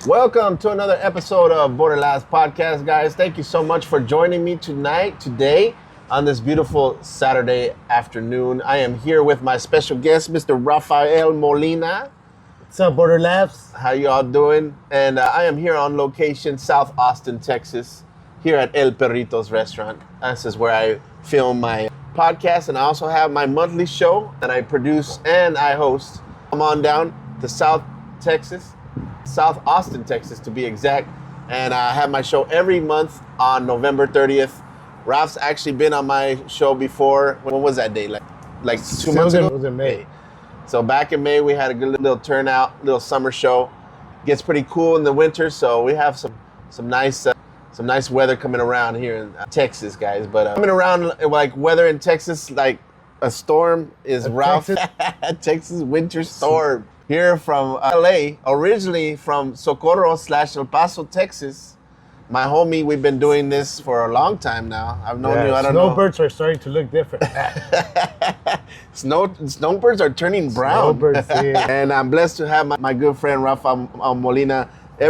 Welcome to another episode of Border Labs Podcast, guys. Thank you so much for joining me today, on this beautiful Saturday afternoon. I am here with my special guest, Mr. Rafael Molina. What's up, Border Labs? How you all doing? And I am here on location, South Austin, Texas, here at Perritos Restaurant. This is where I film my podcast, and I also have my monthly show that I produce and I host. Come on down to South Austin, Texas, to be exact. And I have my show every month on November 30th. Ralph's actually been on my show before. When was that day? Like 2 months ago? It was in May. So back in May, we had a good little turnout, little summer show. Gets pretty cool in the winter, so we have some nice weather coming around here in Texas, guys. But coming around like weather in Texas, like a storm is Ralph. Texas winter storm. Here from LA, originally from Socorro / El Paso, Texas. My homie, we've been doing this for a long time now. I've known you, I don't know. Snowbirds are starting to look different. Snowbirds are turning brown. Snowbirds, yeah. And I'm blessed to have my good friend Rafael Molina.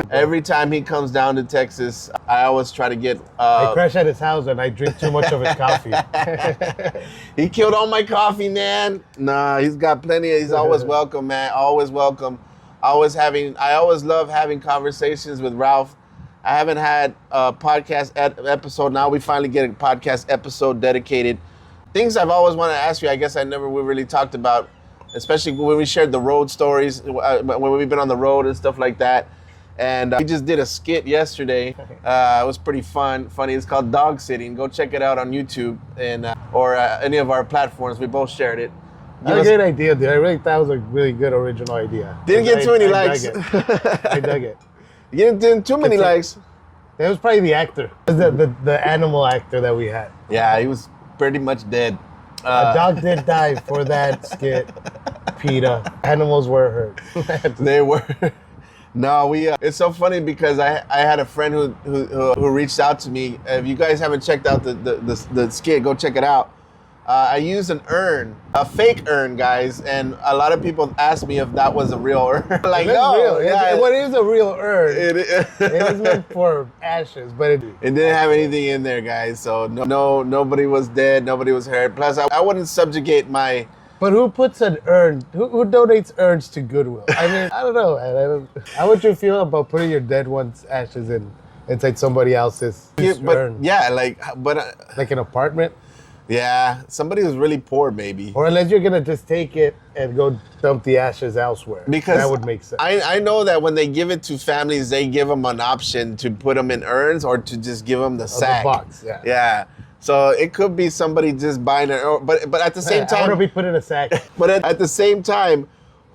Every time he comes down to Texas, I always try to get... I crash at his house and I drink too much of his coffee. He killed all my coffee, man. Nah, he's got plenty. He's always welcome, man. Always welcome. I always love having conversations with Ralph. I haven't had a podcast episode. Now we finally get a podcast episode dedicated. Things I've always wanted to ask you, I guess we really talked about, especially when we shared the road stories, when we've been on the road and stuff like that. And we just did a skit yesterday. It was pretty funny. It's called Dog Sitting. Go check it out on YouTube and or any of our platforms. We both shared it. That's a great idea, dude. I really thought it was a really good original idea. Didn't get too many likes. I dug it. You didn't get too many likes. It was probably the actor, the animal actor that we had. Yeah, he was pretty much dead. A dog did die for that skit. PETA. Animals were hurt. They were. No, it's so funny because I had a friend who reached out to me. If you guys haven't checked out the skit, go check it out. I used an urn, a fake urn, guys, and a lot of people asked me if that was a real urn. Like, no, real. Yeah, What is a real urn? It is meant for ashes, but it didn't have anything in there, guys. So nobody was dead, nobody was hurt. Plus, I wouldn't subjugate my... But who puts an urn? Who donates urns to Goodwill? I mean, I don't know. How would you feel about putting your dead one's ashes inside somebody else's urn? Yeah, like an apartment? Yeah, somebody who's really poor, maybe. Or unless you're gonna just take it and go dump the ashes elsewhere. Because that would make sense. I know that when they give it to families, they give them an option to put them in urns or to just give them the sack. The box, yeah. Yeah. So it could be somebody just buying it, but at the same time, I want to be put in a sack. But at the same time,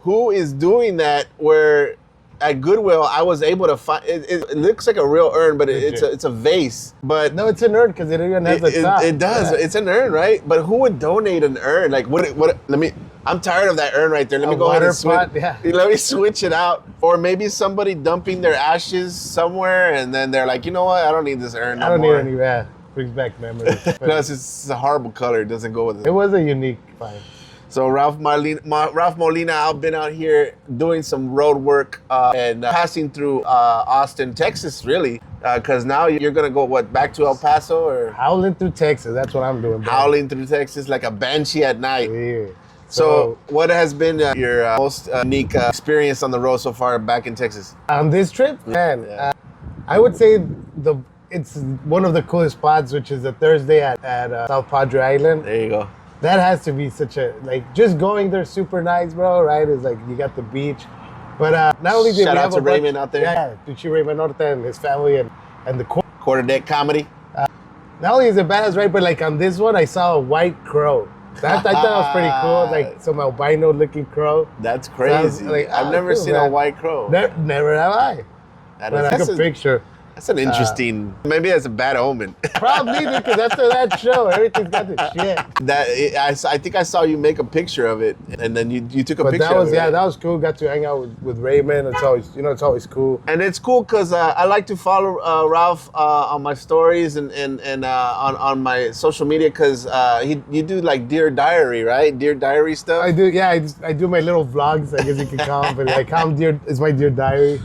who is doing that? Where at Goodwill, I was able to find. It looks like a real urn, but it's a vase. But no, it's an urn because it even has a top. It does. Yeah. It's an urn, right? But who would donate an urn? Like what? I'm tired of that urn right there. Let me go ahead and switch. Yeah. Let me switch it out. Or maybe somebody dumping their ashes somewhere, and then they're like, you know what? I don't need this urn no more. I don't need any. Yeah. Brings back memories. Plus, it's a horrible color. It doesn't go with it. It was a unique find. So Ralph Molina, I've been out here doing some road work and passing through Austin, Texas, really. Because now you're going to go, back to El Paso? Or howling through Texas. That's what I'm doing, bro. Howling through Texas like a banshee at night. Yeah. So what has been your most unique experience on the road so far back in Texas? On this trip? Man, I would say it's one of the coolest spots, which is a Thursday at South Padre Island. There you go. That has to be such a, just going there super nice, bro, right? It's like you got the beach. But not only did Shout we out have to Raymond out there. Yeah, Duchi Raymond Norte and his family and the Quarter Deck Comedy. Not only is it badass, right? But like on this one, I saw a white crow. I thought that was pretty cool. Like some albino looking crow. That's crazy. So I've never seen a white crow. Never have I. That's a picture. That's an interesting. Maybe that's a bad omen. Probably because after that show, everything's got the shit. I think I saw you make a picture of it, and then you took a picture. That was of it. That was cool. Got to hang out with Raymond. It's always cool. And it's cool because I like to follow Ralph on my stories and on my social media because you do like Dear Diary, right? Dear Diary stuff. I do. Yeah, I do my little vlogs. I guess you could call them, but I call them it's my Dear Diary.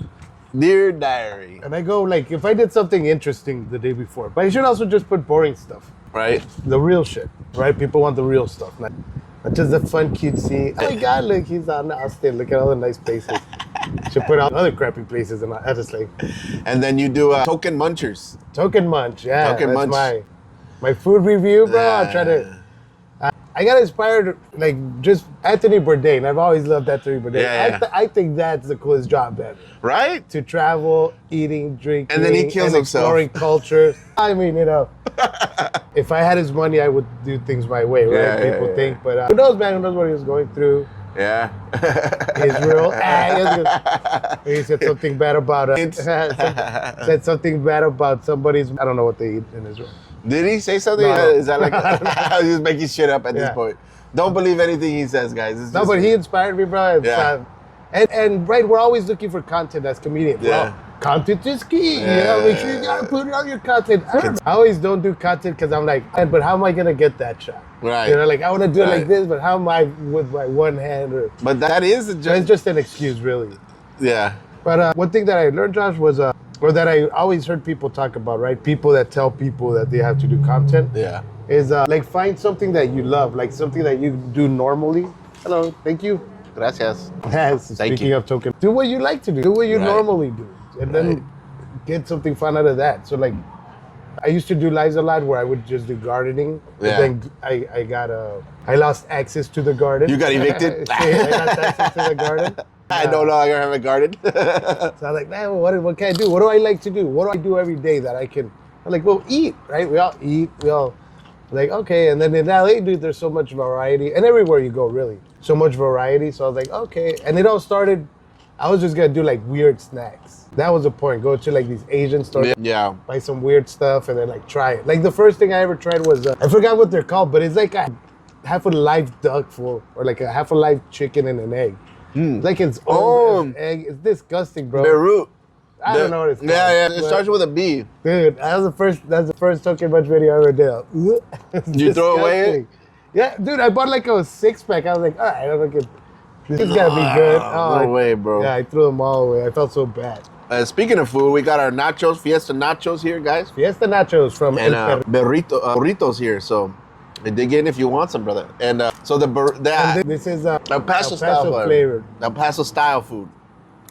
Dear diary. And I go like, if I did something interesting the day before, but I should also just put boring stuff. Right. The real shit, right? People want the real stuff, not just the fun, cutesy. Oh my God, look, he's on Austin. Look at all the nice places. Should put out other crappy places, and I just like. And then you do token munchers. Token munch, yeah. Token that's munch. my food review, bro. I try to. I got inspired, like, just Anthony Bourdain. I've always loved Anthony Bourdain. Yeah. I think that's the coolest job ever. Right? To travel, eating, drinking, And then he kills himself. Exploring cultures. I mean, if I had his money, I would do things my way, right? People think, but who knows, man? Who knows what he was going through? Yeah. Israel. He said something bad about said something bad about somebody's. I don't know what they eat in Israel. Did he say something? No. Is that like he's just making shit up at this point? Don't believe anything he says, guys. It's No, but he inspired me, bro. And right, we're always looking for content as comedians. Yeah. Well, content is key. Make sure you gotta put it on your content. I always don't do content because I'm like, but how am I gonna get that shot? Right. Like I want to do it like this, but how am I with my one hand? But that is it's just an excuse, really. Yeah. But one thing that I learned, Josh, was or that I always heard people talk about, right? People that tell people that they have to do content. Yeah. Is like find something that you love, like something that you do normally. Hello, thank you. Gracias. Speaking of token, do what you like to do. Do what you normally do. And then get something fun out of that. So like, I used to do lives a lot where I would just do gardening. Yeah. But then I lost access to the garden. You got evicted? I lost access to the garden. I no longer have a garden. So I was like, man, what can I do? What do I like to do? What do I do every day that I can? I'm like, well, eat, right? We all eat. We all like, okay. And then in LA, dude, there's so much variety. And everywhere you go, really. So much variety. So I was like, okay. And it all started, I was just going to do like weird snacks. That was the point. Go to like these Asian stores, buy some weird stuff, and then like try it. Like the first thing I ever tried was, I forgot what they're called, but it's like a half a live duck or like a half a live chicken and an egg. Like its own egg. It's disgusting, bro. Beirut. I don't know what it's called. Yeah. It starts with a B. Dude, that's the first Token Munch video I ever did. Did you throw away? Yeah, dude, I bought like a 6-pack. I was like, all right, I don't get this is gotta be good. No way, bro. Yeah, I threw them all away. I felt so bad. Speaking of food, we got our nachos, Fiesta nachos here, guys. Fiesta nachos from and burritos here. So dig in if you want some, brother. And so this is El Paso style flavored. El Paso style food.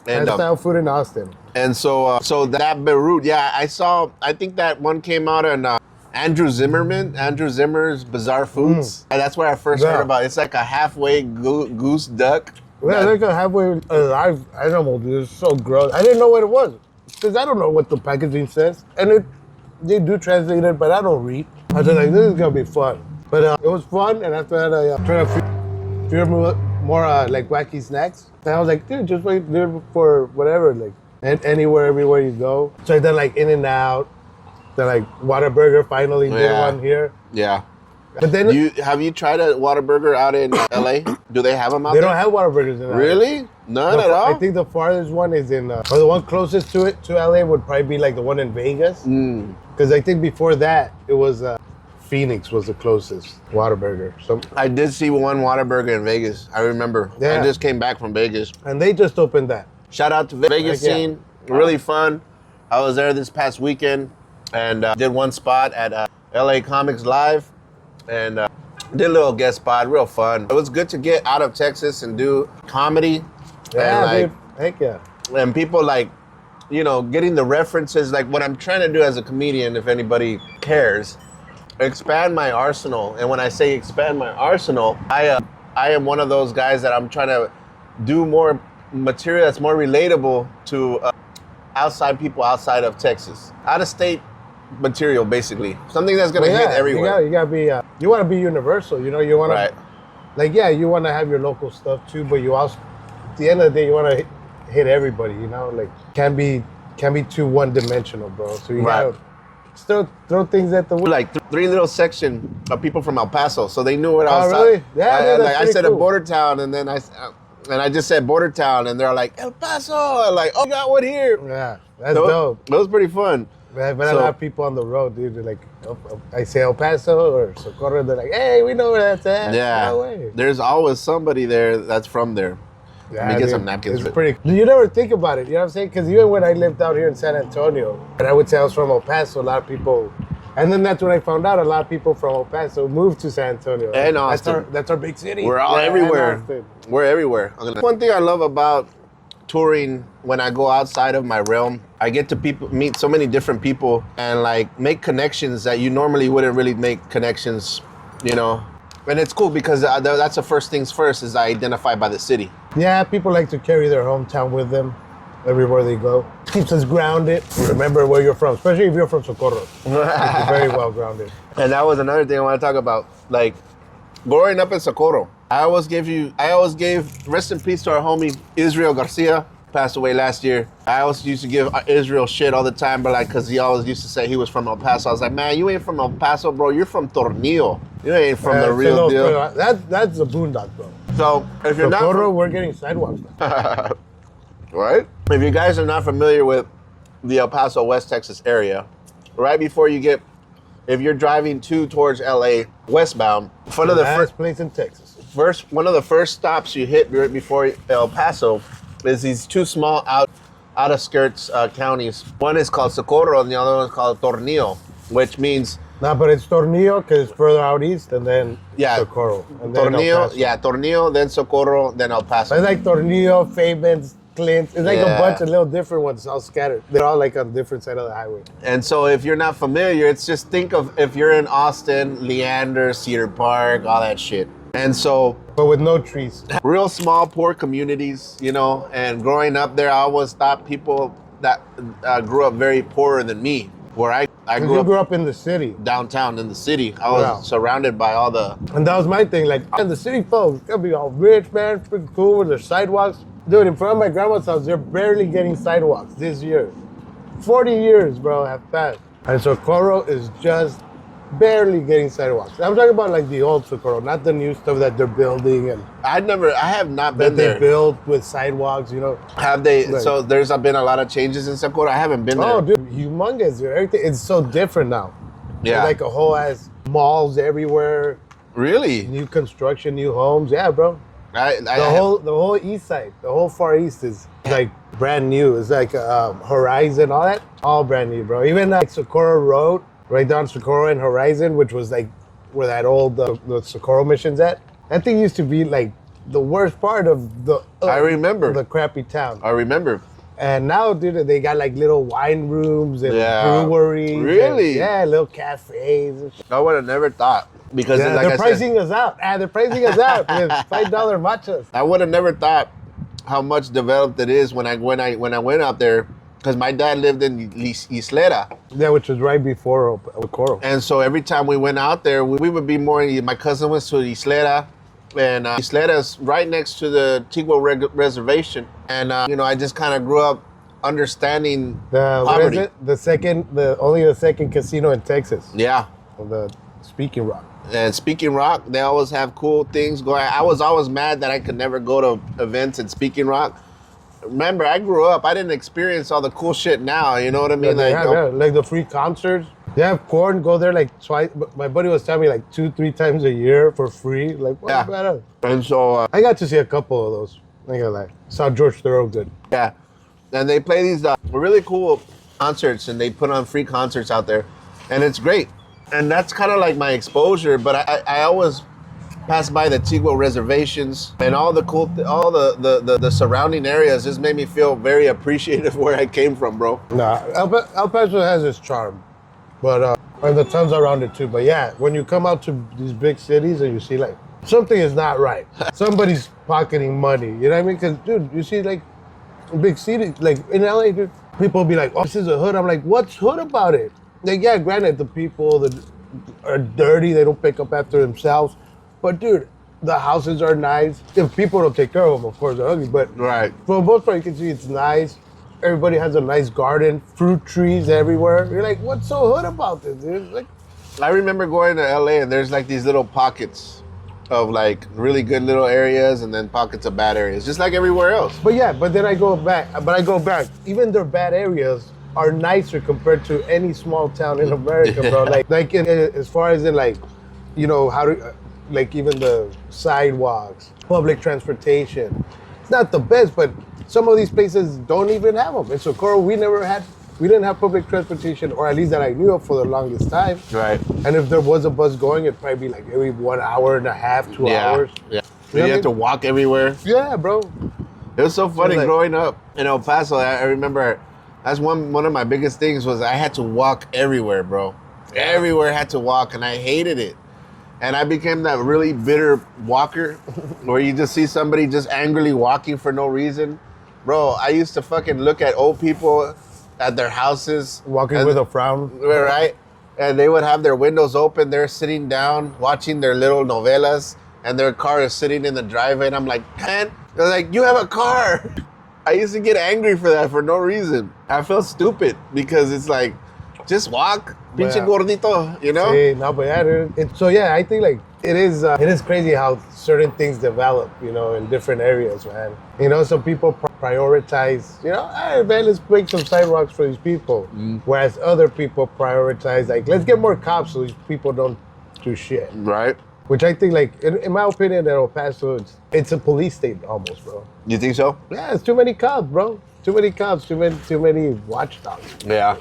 And style food in Austin. And so that Beirut, I think that one came out on Andrew Zimmer's Bizarre Foods. And that's where I first heard about it. It's like a halfway goose duck. Yeah, like a halfway alive animal, dude. It's so gross. I didn't know what it was. Because I don't know what the packaging says. And they do translate it, but I don't read. I was like, this is going to be fun. But it was fun, and after that, I tried to fear more like wacky snacks. And I was like, dude, just wait there for whatever, like anywhere, everywhere you go. So I done like In-N-Out, then like Whataburger finally did one here. Yeah. But then have you tried a Whataburger out in LA? Do they have them out there? They don't have Whataburgers in LA. Really? None at all? I think the farthest one is in, or the one closest to LA would probably be like the one in Vegas. Because I think before that, it was Phoenix was the closest Whataburger. So I did see one Whataburger in Vegas. I remember. I just came back from Vegas. And they just opened that. Shout out to Vegas scene. Really fun. I was there this past weekend and did one spot at LA Comics Live and did a little guest spot. Real fun. It was good to get out of Texas and do comedy. Yeah, and dude. Heck yeah. And people like, getting the references. Like what I'm trying to do as a comedian, if anybody cares, expand my arsenal. And when I say expand my arsenal, I am one of those guys that I'm trying to do more material that's more relatable to people outside of Texas, out of state material, basically something that's gonna hit everywhere. You gotta be. You want to be universal. You want to, you want to have your local stuff too, but you also, at the end of the day, you want to hit everybody. Like can't be too one-dimensional, bro. So you gotta still throw things at the like three little section of people from El Paso, so they knew what I was. Oh, really? Yeah, I said cool. A border town, and then I just said border town, and they're like El Paso. I'm like, oh, got one here. Yeah, that's dope. That was pretty fun. But a lot of people on the road, dude, they're like, I say El Paso or Socorro, they're like, hey, we know where that's at. Yeah, no way. There's always somebody there that's from there. Let me get some napkins. It's pretty. You never think about it, you know what I'm saying? Because even when I lived out here in San Antonio, and I would say I was from El Paso, a lot of people, and then that's when I found out a lot of people from El Paso moved to San Antonio. And Austin. That's our big city. We're all everywhere. We're everywhere. One thing I love about touring when I go outside of my realm, I get to meet so many different people and like make connections that you normally wouldn't really make connections, you know. And it's cool because that's the first things first is I identify by the city. Yeah, people like to carry their hometown with them everywhere they go. Keeps us grounded. Remember where you're from, especially if you're from Socorro. It's very well grounded. And that was another thing I want to talk about. Like growing up in Socorro, I always gave rest in peace to our homie Israel Garcia, passed away last year. I always used to give Israel shit all the time, but like, cause he always used to say he was from El Paso. I was like, man, you ain't from El Paso, bro. You're from Tornillo. You ain't from the real deal. That's the boondock, bro. So if you're Socorro, we're getting sidewalks now. Right? If you guys are not familiar with the El Paso, West Texas area, right before if you're driving towards LA westbound, one of the first place in Texas. One of the first stops you hit right before El Paso is these two small out of skirts counties. One is called Socorro and the other one is called Tornillo, which means but it's Tornillo because it's further out east, and then Socorro. And then Tornillo, then Socorro, then El Paso. It's like Tornillo, Fabens, Clint. It's like a bunch of little different ones all scattered. They're all like on different side of the highway. And so if you're not familiar, it's just think of if you're in Austin, Leander, Cedar Park, all that shit. And so, but with no trees. Real small, poor communities, you know. And growing up there, I always thought people that grew up very poorer than me. Where I grew up in the city, downtown in the city. I was surrounded by all the. And that was my thing. Like, and the city folks, they'll be all rich, man, freaking cool with their sidewalks. Dude, in front of my grandma's house, they're barely getting sidewalks this year. 40 years, bro, have passed. And Socorro is just barely getting sidewalks. I'm talking about like the old Socorro, not the new stuff that they're building. And I have not been there. That they built with sidewalks, you know. Have they? Like, so there's been a lot of changes in Socorro. I haven't been there. Oh, dude, humongous. Dude. Everything, it's so different now. Yeah. There's like a whole ass malls everywhere. Really? New construction, new homes. Yeah, bro. The whole east side, the whole far east is like brand new. It's like Horizon, all that, all brand new, bro. Even like Socorro Road, right down Socorro and Horizon, which was like where that old the Socorro mission's at. That thing used to be like the worst part of the. I remember the crappy town. I remember. And now, dude, they got like little wine rooms and breweries. Really? And, little cafes. And shit. I would have never thought. Because they're pricing us out. They're pricing us out with $5 matchas. I would have never thought how much developed it is when I went out there, because my dad lived in Isleta. Yeah, which was right before Socorro. And so every time we went out there, we would be more. My cousin was to Isleta, and Isleta's right next to the Tigua Reservation. And I just kind of grew up understanding poverty. What is it? Only the second casino in Texas. Yeah. The Speaking Rock. And Speaking Rock, they always have cool things going. I was always mad that I could never go to events at Speaking Rock. Remember, I grew up. I didn't experience all the cool shit now. You know what I mean? Like the free concerts. They have corn. Go there like twice. My buddy was telling me like 2-3 times a year for free. Like, what's better? And so I got to see a couple of those. I ain't gonna lie. Saw George Thorogood. Yeah, and they play these really cool concerts, and they put on free concerts out there, and it's great. And that's kind of like my exposure, but I always pass by the Tigua reservations and all the cool, all the surrounding areas. Just made me feel very appreciative where I came from, bro. Nah, El Paso has its charm, but and the towns around it too. But yeah, when you come out to these big cities and you see like something is not right, somebody's pocketing money. You know what I mean? Because dude, you see like big cities, like in LA, dude, people be like, "Oh, this is a hood." I'm like, "What's hood about it?" Like, yeah, granted, the people that are dirty, they don't pick up after themselves. But, dude, the houses are nice. If people don't take care of them, of course, they're ugly. But for the most part, you can see it's nice. Everybody has a nice garden, fruit trees everywhere. You're like, what's so hood about this, dude? Like, I remember going to LA, and there's like these little pockets of like really good little areas and then pockets of bad areas, just like everywhere else. But yeah, then I go back. Even their bad areas are nicer compared to any small town in America, bro. As far as in like, how to, like even the sidewalks, public transportation, it's not the best, but some of these places don't even have them. In Socorro, we didn't have public transportation, or at least that I knew of for the longest time. Right. And if there was a bus going, it'd probably be like every 1 hour and a half, 2 hours. Yeah. You know You what have to I mean? walk everywhere. Yeah, bro. It was so funny like- growing up in El Paso. I remember that's one of my biggest things was I had to walk everywhere, bro. Everywhere I had to walk, and I hated it. And I became that really bitter walker where you just see somebody just angrily walking for no reason. Bro, I used to fucking look at old people at their houses. Walking with a frown. Right? And they would have their windows open. They're sitting down, watching their little novelas, and their car is sitting in the driveway. And I'm like, man, they're like, you have a car. I used to get angry for that for no reason. I felt stupid because it's like, just walk, pinche Yeah. gordito, you know? Sí, no, but yeah, dude. So yeah, I think like it is crazy how certain things develop, you know, in different areas, man. You know, some people prioritize, you know, hey man, let's make some sidewalks for these people. Whereas other people prioritize, like, let's get more cops so these people don't do shit. Right? Which I think, like, in my opinion, that El Paso, it's a police state almost, bro. You think so? Yeah, it's too many cops, bro. Too many cops, too many watchdogs. Yeah,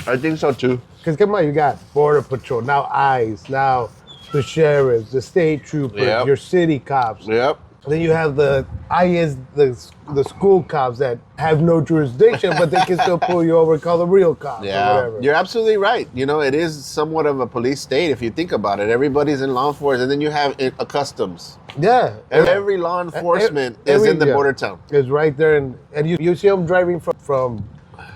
I think so too. Because come on, you got Border Patrol, now ICE, now the sheriffs, the state troopers, Yep. your city cops. Yep. Then you have the IS, the school cops that have no jurisdiction, but they can still pull you over and call them real cops or Yeah, whatever. you're absolutely right. You know, it is somewhat of a police state if you think about it. Everybody's in law enforcement, and then you have a customs. Yeah. Every law enforcement is in the border town. It's right there, and you see them driving from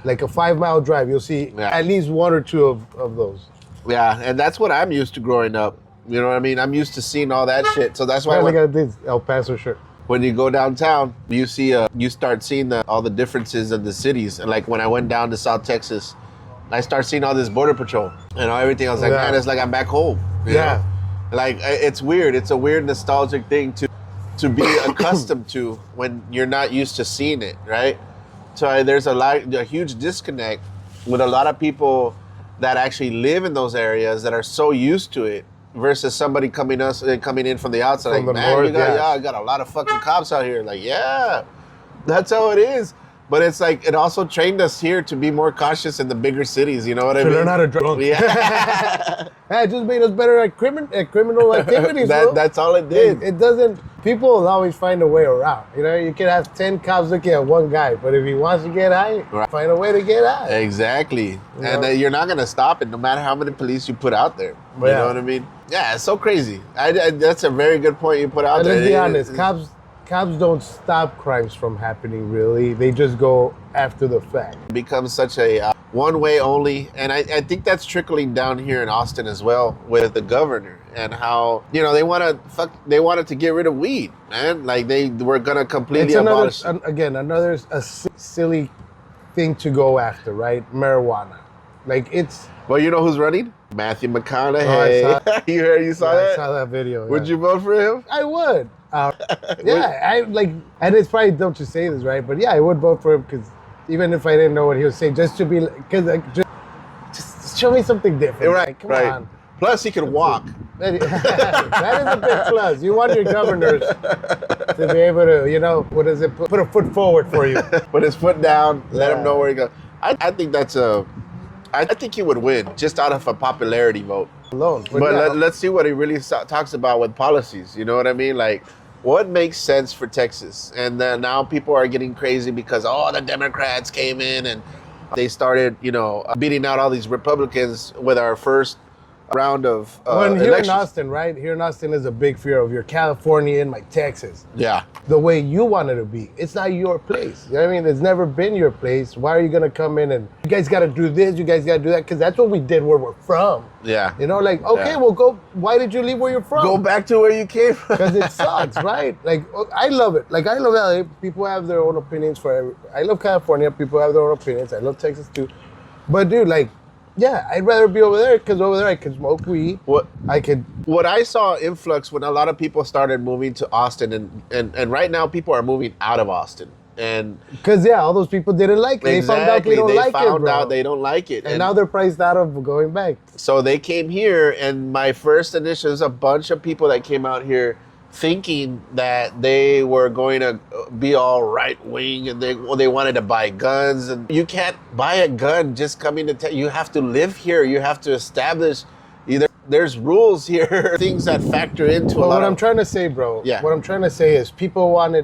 like a 5 mile drive. You'll see Yeah. at least one or two of those. Yeah, and that's what I'm used to growing up. You know what I mean? I'm used to seeing all that shit. So that's why I got this El Paso shirt. when you go downtown, you see you start seeing all the differences of the cities. And like when I went down to South Texas, I start seeing all this border patrol and everything. I was like, Yeah. man, it's like I'm back home. you Yeah. know? Like it's weird. It's a weird nostalgic thing to be accustomed to when you're not used to seeing it, right? So there's a huge disconnect with a lot of people that actually live in those areas that are so used to it versus somebody coming in from the outside. From like, the man, north, you got, yeah. I got a lot of fucking cops out here. Like, yeah, that's how it is. But it's like, it also trained us here to be more cautious in the bigger cities. You know what I To mean? learn how to drive. Yeah. It just made us better at criminal activities, bro. That's all it did. It doesn't. People will always find a way around. You know, you can have 10 cops looking at one guy, but if he wants to get high, Right. find a way to get high. Exactly. You And know? you're not going to stop it no matter how many police you put out there. You Yeah. know what I mean? Yeah, it's so crazy. That's a very good point you put out And there. let's be honest, cops don't stop crimes from happening, really. They just go after the fact. becomes such a one-way only, and I think that's trickling down here in Austin as well with the governor and how they wanted to get rid of weed, man. Like they were gonna completely It's another, abolish it. a silly thing to go after, right? Marijuana. Like it's. Well, you know who's running? Matthew McConaughey. Oh, I you saw I that? saw that video. Would yeah. you vote for him? I would. Yeah, I like, and it's probably dumb to say this, right? But yeah, I would vote for him because even if I didn't know what he was saying, just to be, because just show me something different. Right, Like, come right. on. Plus, he can walk. That is a big plus. You want your governors to be able to, what is it? Put a foot forward for you. Put his foot down. Let him Yeah. know where he goes. I think I think he would win just out of a popularity vote. Alone. But yeah, let's see what he really talks about with policies. You know what I mean? Like, what makes sense for Texas? And then now people are getting crazy because, the Democrats came in and they started, beating out all these Republicans with our first round of when here elections. in Austin, right? Here in Austin is a big fear of your California and like Texas. Yeah. The way you want it to be. It's not your place. You know what I mean? It's never been your place. Why are you going to come in and you guys got to do this, you guys got to do that? Because that's what we did where we're from. Yeah. Like, okay, Yeah. well, go. Why did you leave where you're from? Go back to where you came from. Because it sucks, right? Like, I love it. Like, I love LA. People have their own opinions I love California. People have their own opinions. I love Texas too. But, dude, like, yeah, I'd rather be over there because over there I can smoke weed. What I saw influx when a lot of people started moving to Austin, and right now people are moving out of Austin. And Because, yeah, all those people didn't like it. They found out they don't like it, found bro. out they don't like it. And now they're priced out of going back. So they came here, and my first initial, there's a bunch of people that came out here thinking that they were going to be all right wing and they wanted to buy guns. And you can't buy a gun just coming to you have to live here. You have to establish either there's rules here, things that factor into But a lot what of... I'm trying to say, bro, Yeah. what I'm trying to say is people want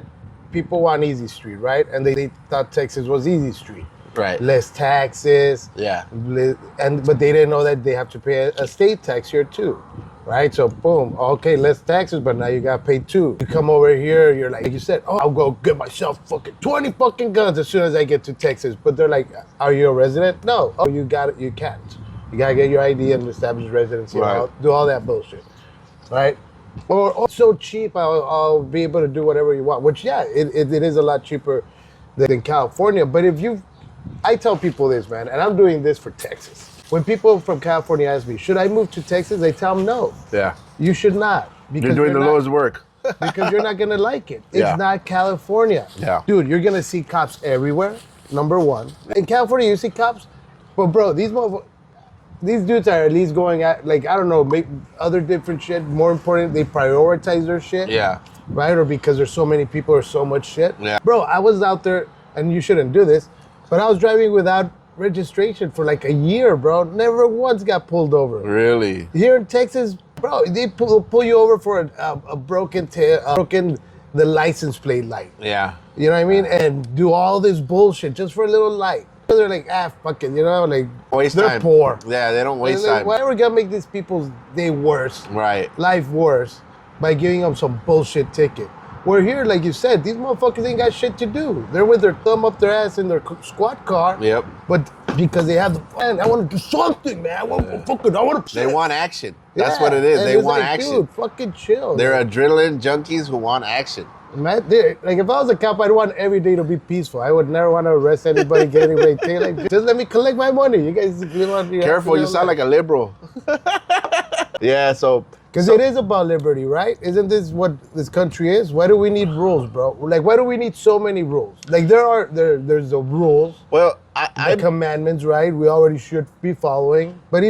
Easy Street, right? And they thought Texas was Easy Street. Right. Less taxes. Yeah. But they didn't know that they have to pay a state tax here too, right? So boom, okay, less taxes, but now you got to pay two. You come over here, you're like you said, oh, I'll go get myself fucking 20 fucking guns as soon as I get to Texas. But they're like, are you a resident? No. Oh, you got it. You can't. You got to get your ID and establish residency. Right. And do all that bullshit, right? Or so cheap, I'll be able to do whatever you want. Which, yeah, it is a lot cheaper than California. But I tell people this, man, and I'm doing this for Texas. When people from California ask me, should I move to Texas? I tell them no. Yeah. You should not. You're doing the Lord's work. Because you're not going to like it. It's Yeah. not California. Yeah. Dude, you're going to see cops everywhere, number one. In California, you see cops. But, bro, these dudes are at least going at, like, I don't know, make other different shit. More important, they prioritize their shit. Yeah. Right? Or because there's so many people or so much shit. Yeah. Bro, I was out there, and you shouldn't do this, but I was driving without registration for like a year, bro. Never once got pulled over. Really? Here in Texas, bro, they pull you over for a broken the license plate light. Yeah. You know what I mean? And do all this bullshit just for a little light. They're like, fuck it, you know, like Waste they're time. poor. Yeah, they don't waste Like, time. why are we gonna make these people's day worse, Right. life worse, by giving them some bullshit ticket? We're here, like you said, these motherfuckers ain't got shit to do. They're with their thumb up their ass in their squad car. Yep. But because they have man, I want to do something, man. I want to. They want action. That's what it is. And They it's want like, action. Dude, fucking chill. They're man. adrenaline junkies who want action. Man, like if I was a cop, I'd want every day to be peaceful. I would never want to arrest anybody, get anybody taken. Like, just let me collect my money. You guys, Careful, you sound like a liberal. Yeah, so... Because it is about liberty, right? Isn't this what this country is? Why do we need rules, bro? Like, why do we need so many rules? Like, there's the rules, Well, the commandments, right? We already should be following. But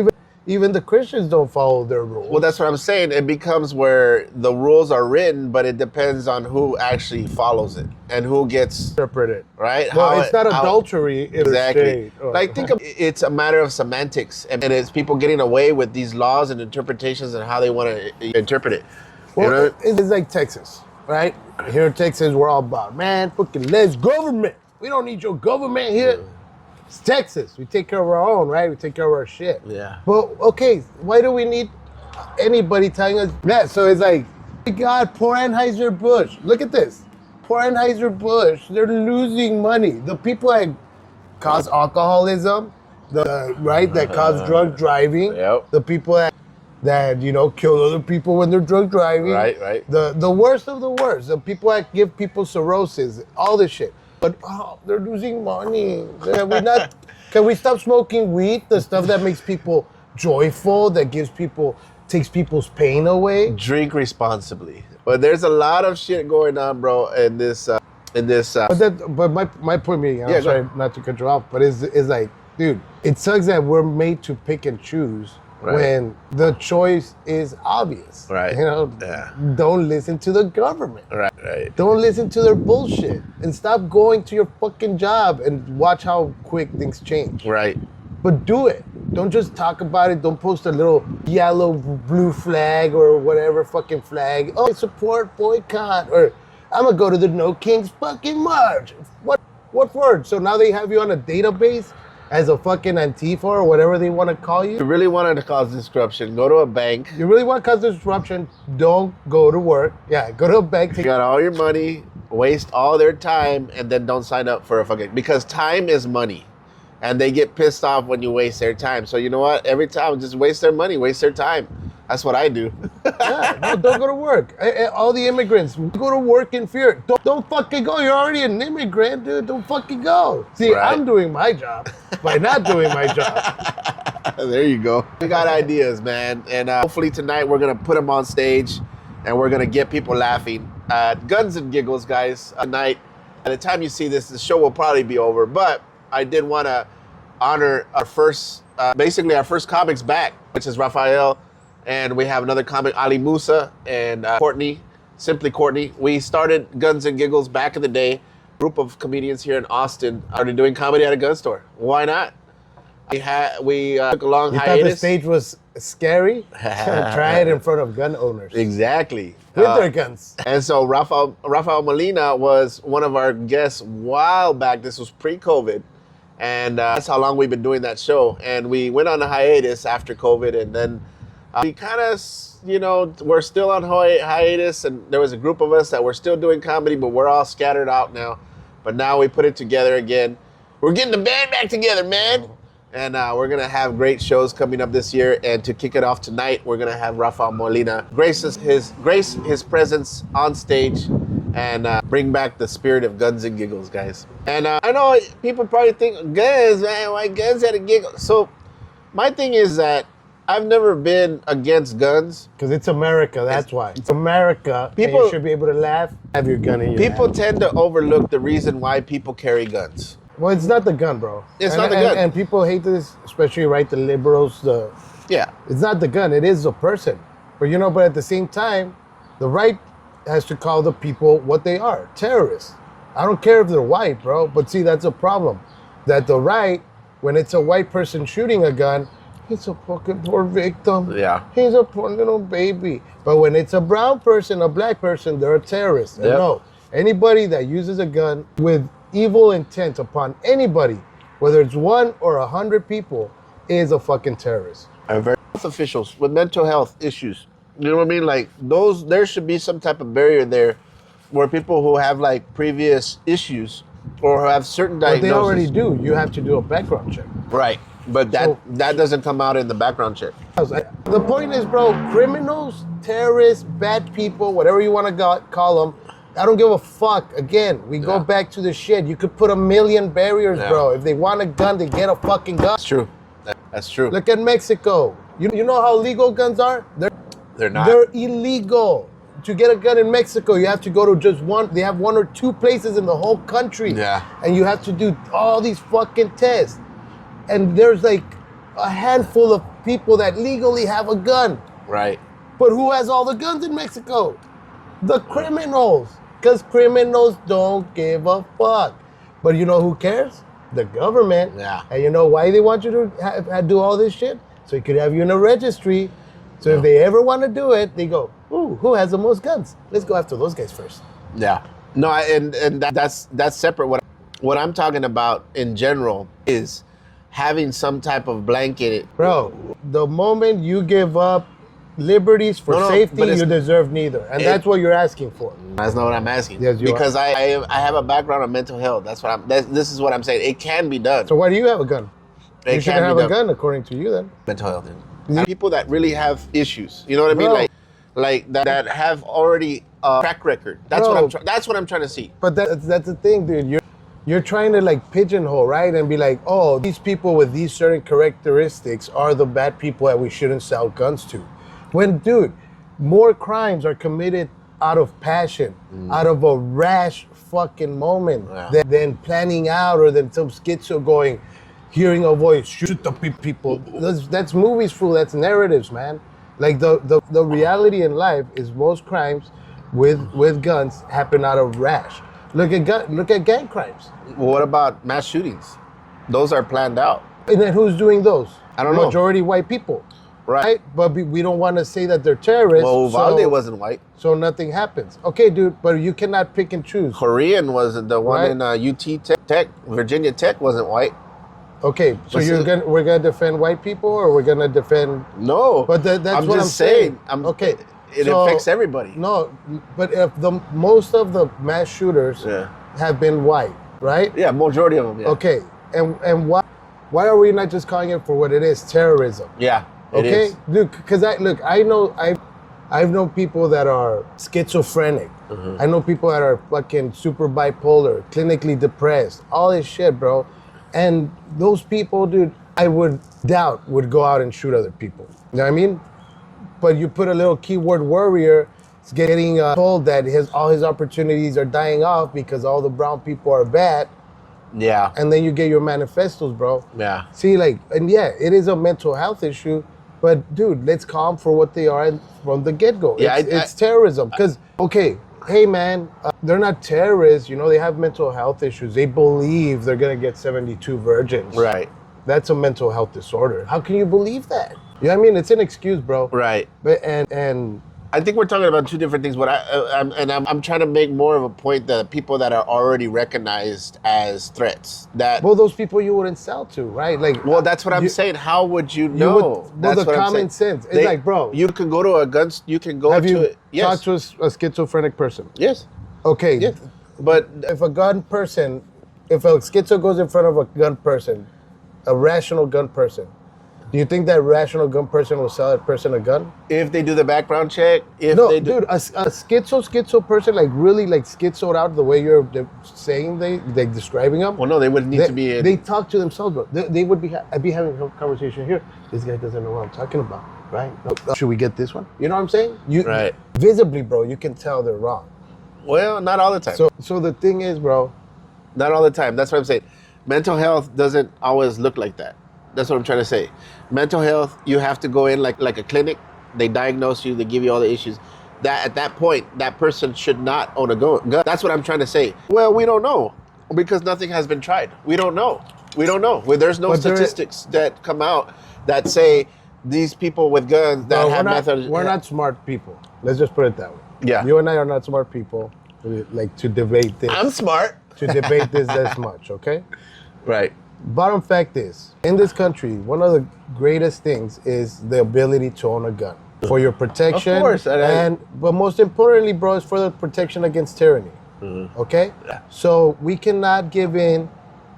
even the Christians don't follow their rules. Well, that's what I'm saying. It becomes where the rules are written, but it depends on who actually follows it and who gets interpreted. right. Well, it's not adultery in Exactly. a state. Oh. Like think of it's a matter of semantics, and it's people getting away with these laws and interpretations and how they want to interpret it. Well, You know? it's like Texas, right? Here in Texas, we're all about, man, fucking less government. We don't need your government here. It's Texas. We take care of our own, right? We take care of our shit. Yeah. But, okay, why do we need anybody telling us? Yeah, so it's like, God, poor Anheuser-Busch. Look at this. Poor Anheuser-Busch. They're losing money. The people that cause alcoholism, that cause drunk driving, Yep. the people that kill other people when they're drunk driving. Right. The worst of the worst. The people that give people cirrhosis, all this shit. But they're losing money. Can we stop smoking weed? The stuff that makes people joyful, that takes people's pain away. Drink responsibly. But there's a lot of shit going on, bro, in this. But my point being, I'm sorry not to cut you off, but is like, dude, it sucks that we're made to pick and choose. Right. When the choice is obvious. Right. Yeah. Don't listen to the government. Right. Don't listen to their bullshit. And stop going to your fucking job and watch how quick things change. Right. But do it. Don't just talk about it. Don't post a little yellow, blue flag or whatever fucking flag. Oh, I support boycott. Or I'm going to go to the No Kings fucking march. What word? So now they have you on a database as a fucking Antifa or whatever they want to call you. You really wanted to cause disruption, go to a bank. You really want to cause disruption, don't go to work. Yeah, go to a bank. You got all your money, waste all their time, and then don't sign up for a fucking... Because time is money. And they get pissed off when you waste their time. So you know what? Every time, just waste their money, waste their time. That's what I do. Yeah, no, don't go to work. All the immigrants, go to work in fear. Don't fucking go. You're already an immigrant, dude. Don't fucking go. See, Right. I'm doing my job by not doing my job. There you go. We got ideas, man. And hopefully tonight we're going to put them on stage and we're going to get people laughing. Guns and giggles, guys. Tonight, by the time you see this, the show will probably be over. But I did want to honor our first comics back, which is Rafael. And we have another comic, Ali Musa and Courtney. Simply Courtney. We started Guns and Giggles back in the day. Group of comedians here in Austin started doing comedy at a gun store. Why not? We took a long You hiatus. thought the stage was scary? Try it in front of gun owners. Exactly. With their guns. And so Rafael Molina was one of our guests a while back. This was pre-COVID. And that's how long we've been doing that show. And we went on a hiatus after COVID. And then we kind of, we're still on hiatus. And there was a group of us that were still doing comedy, but we're all scattered out now. But now we put it together again. We're getting the band back together, man. And we're going to have great shows coming up this year. And to kick it off tonight, we're going to have Rafael Molina grace his presence on stage and bring back the spirit of Guns and Giggles, guys. And I know people probably think, guns, man, why guns at a giggle? So my thing is that I've never been against guns. Because it's America, that's why. It's America, and you should be able to laugh, have your gun in your hand. People tend to overlook the reason why people carry guns. Well, it's not the gun, bro. It's not the gun. And people hate this, especially, right, the liberals. Yeah. It's not the gun. It is the person. But, but at the same time, the right has to call the people what they are, terrorists. I don't care if they're white, bro. But see, that's a problem. That the right, when it's a white person shooting a gun, he's a fucking poor victim. Yeah. He's a poor little baby. But when it's a brown person, a black person, they're a terrorist. Yep. No, anybody that uses a gun with evil intent upon anybody, whether it's 1 or 100 people, is a fucking terrorist. Health officials with mental health issues, you know what I mean? Like there should be some type of barrier there where people who have like previous issues or have certain diagnoses. But they already do. You have to do a background check. Right. But that doesn't come out in the background check. The point is, bro, criminals, terrorists, bad people, whatever you want to call them, I don't give a fuck. Again, we go back to the shit. You could put a million barriers, bro. If they want a gun, they get a fucking gun. That's true. That's true. Look at Mexico. You know how legal guns are? They're not. They're illegal. To get a gun in Mexico, you have to go to just one. They have 1 or 2 places in the whole country. Yeah. And you have to do all these fucking tests. And there's like a handful of people that legally have a gun. Right. But who has all the guns in Mexico? The criminals. Because criminals don't give a fuck. But you know who cares? The government. Yeah. And you know why they want you to do all this shit? So you could have you in a registry. So if they ever want to do it, they go, ooh, who has the most guns? Let's go after those guys first. Yeah. No, and that's separate. What I'm talking about in general is having some type of blanket. Bro, the moment you give up liberties for safety, you deserve neither. And that's what you're asking for. That's not what I'm asking. Yes, because I have a background of mental health. This is what I'm saying. It can be done. So why do you have a gun? You shouldn't have a gun according to you then. Mental health. People that really have issues. You know what I mean? Like that have already a track record. That's what I'm trying to see. But that's the thing, dude. You're trying to like pigeonhole, right? And be like, oh, these people with these certain characteristics are the bad people that we shouldn't sell guns to. When, dude, more crimes are committed out of passion, out of a rash fucking moment than planning out or than some schizo going, hearing a voice, shoot the people. That's movies, fool. That's narratives, man. Like the reality in life is most crimes with guns happen out of rash. Look at gang crimes. What about mass shootings? Those are planned out. And then who's doing those? I don't know. Majority white people. Right. But we don't want to say that they're terrorists. Well, Uvalde wasn't white. So nothing happens. Okay, dude, but you cannot pick and choose. Korean was the one in UT Tech. Virginia Tech wasn't white. Okay, so we're gonna defend white people, or we're gonna defend? No, but that's I'm what just I'm saying. Okay, it affects everybody. No, but if most of the mass shooters have been white, right? Yeah, majority of them. Yeah. Okay, and why are we not just calling it for what it is, terrorism? Yeah. Okay, dude, because I've known people that are schizophrenic. Mm-hmm. I know people that are fucking super bipolar, clinically depressed, all this shit, bro. And those people, dude, I would doubt would go out and shoot other people. You know what I mean? But you put a little keyword warrior, it's getting told that all his opportunities are dying off because all the brown people are bad. Yeah. And then you get your manifestos, bro. Yeah. See, it is a mental health issue. But dude, let's call them for what they are from the get-go. Yeah, it's terrorism. Because, okay, hey man, they're not terrorists. You know, they have mental health issues. They believe they're going to get 72 virgins. Right. That's a mental health disorder. How can you believe that? You know what I mean? It's an excuse, bro. Right. But and I think we're talking about two different things. But I'm trying to make more of a point that people that are already recognized as threats. That well, those people you wouldn't sell to, right? Like, well, that's what I'm saying. How would you know? That's the what I'm common saying. sense. It's like, bro, you can go to a gun. You can go have to you it. Yes. talked to a schizophrenic person? Yes. Okay. Yes. But if a schizo goes in front of a gun person, a rational gun person, do you think that rational gun person will sell that person a gun? if they do the background check, Dude, a schizo person, like really like schizoed out the way you're saying like describing them. well, no, they would need to be. They talk to themselves, bro. They would be. I'd be having a conversation here. This guy doesn't know what I'm talking about, right? No, should we get this one? You know what I'm saying? Right. Visibly, bro, you can tell they're wrong. Well, not all the time. So the thing is, bro. Not all the time. That's what I'm saying. Mental health doesn't always look like that. That's what I'm trying to say. Mental health, you have to go in like a clinic. They diagnose you. They give you all the issues. That at that point, that person should not own a gun. That's what I'm trying to say. Well, we don't know because nothing has been tried. We don't know. Well, there's no statistics that come out that say these people with guns that have methods. We're not smart people. Let's just put it that way. Yeah. You and I are not smart people. Like to debate this. I'm smart. To debate this much, okay? Right. Bottom fact is, in this country, one of the greatest things is the ability to own a gun for your protection. Of course. But most importantly, bro, is for the protection against tyranny. Mm-hmm. Okay? Yeah. So we cannot give in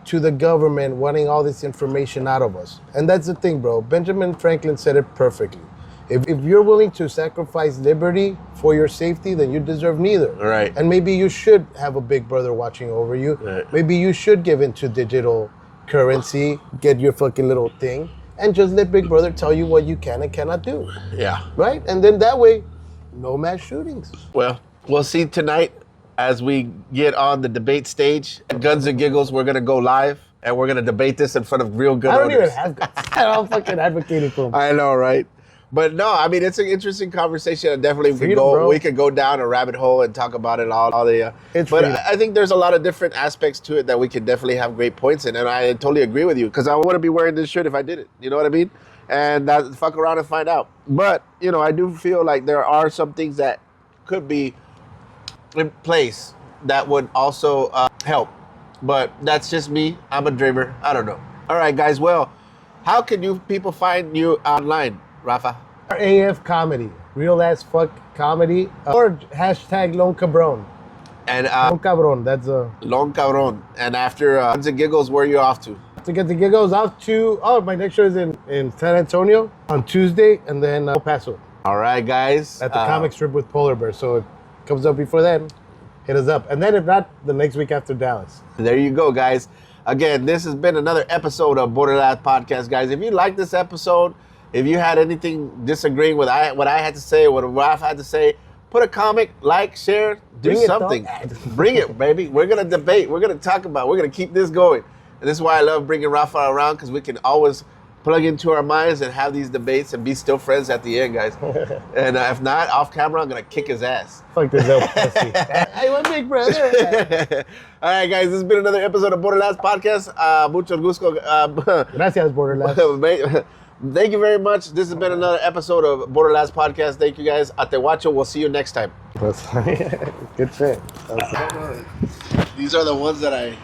to the government wanting all this information out of us. And that's the thing, bro. Benjamin Franklin said it perfectly. If you're willing to sacrifice liberty for your safety, then you deserve neither. Right. And maybe you should have a big brother watching over you. Right. Maybe you should give into digital currency, get your fucking little thing, and just let big brother tell you what you can and cannot do. Yeah. Right? And then that way, no mass shootings. Well, we'll see tonight as we get on the debate stage. Guns and Giggles, we're going to go live, and we're going to debate this in front of real gun I don't owners. even have guns. I'm fucking advocating for them. I know, right? But no, I mean, it's an interesting conversation. Definitely, Freedom, we could go down a rabbit hole and talk about it all the. It's but freedom. I think there's a lot of different aspects to it that we could definitely have great points in, and I totally agree with you because I wouldn't be wearing this shirt if I did it. You know what I mean? And that fuck around and find out. But I do feel like there are some things that could be in place that would also help. But that's just me. I'm a dreamer. I don't know. All right, guys. Well, how can you people find you online? Rafa? AF comedy, real as fuck comedy, or hashtag Lone Cabron. And Lone Cabron, that's a. Lone Cabron. And after Guns and Giggles, where are you off to? To get the giggles out to, my next show is in San Antonio on Tuesday, and then El Paso. All right, guys. At the comic strip with Polar Bear. So it comes up before then, hit us up. And then if not, the next week after Dallas. There you go, guys. Again, this has been another episode of Borderlands Podcast, guys. If you like this episode, if you had anything disagreeing with what I had to say, what Ralph had to say, put a comment, like, share, do something. Bring it, baby. We're going to debate. We're going to talk about it. We're going to keep this going. And this is why I love bringing Rafa around, because we can always plug into our minds and have these debates and be still friends at the end, guys. And if not, off camera, I'm going to kick his ass. Fuck this little pussy. Hey, what big brother? All right, guys, this has been another episode of Borderlands Podcast. Mucho gusto. Gracias, Borderlands. Thank you very much. This has been another episode of Borderlands Podcast. Thank you, guys. Atehuacho. We'll see you next time. Good fit. These are the ones that I...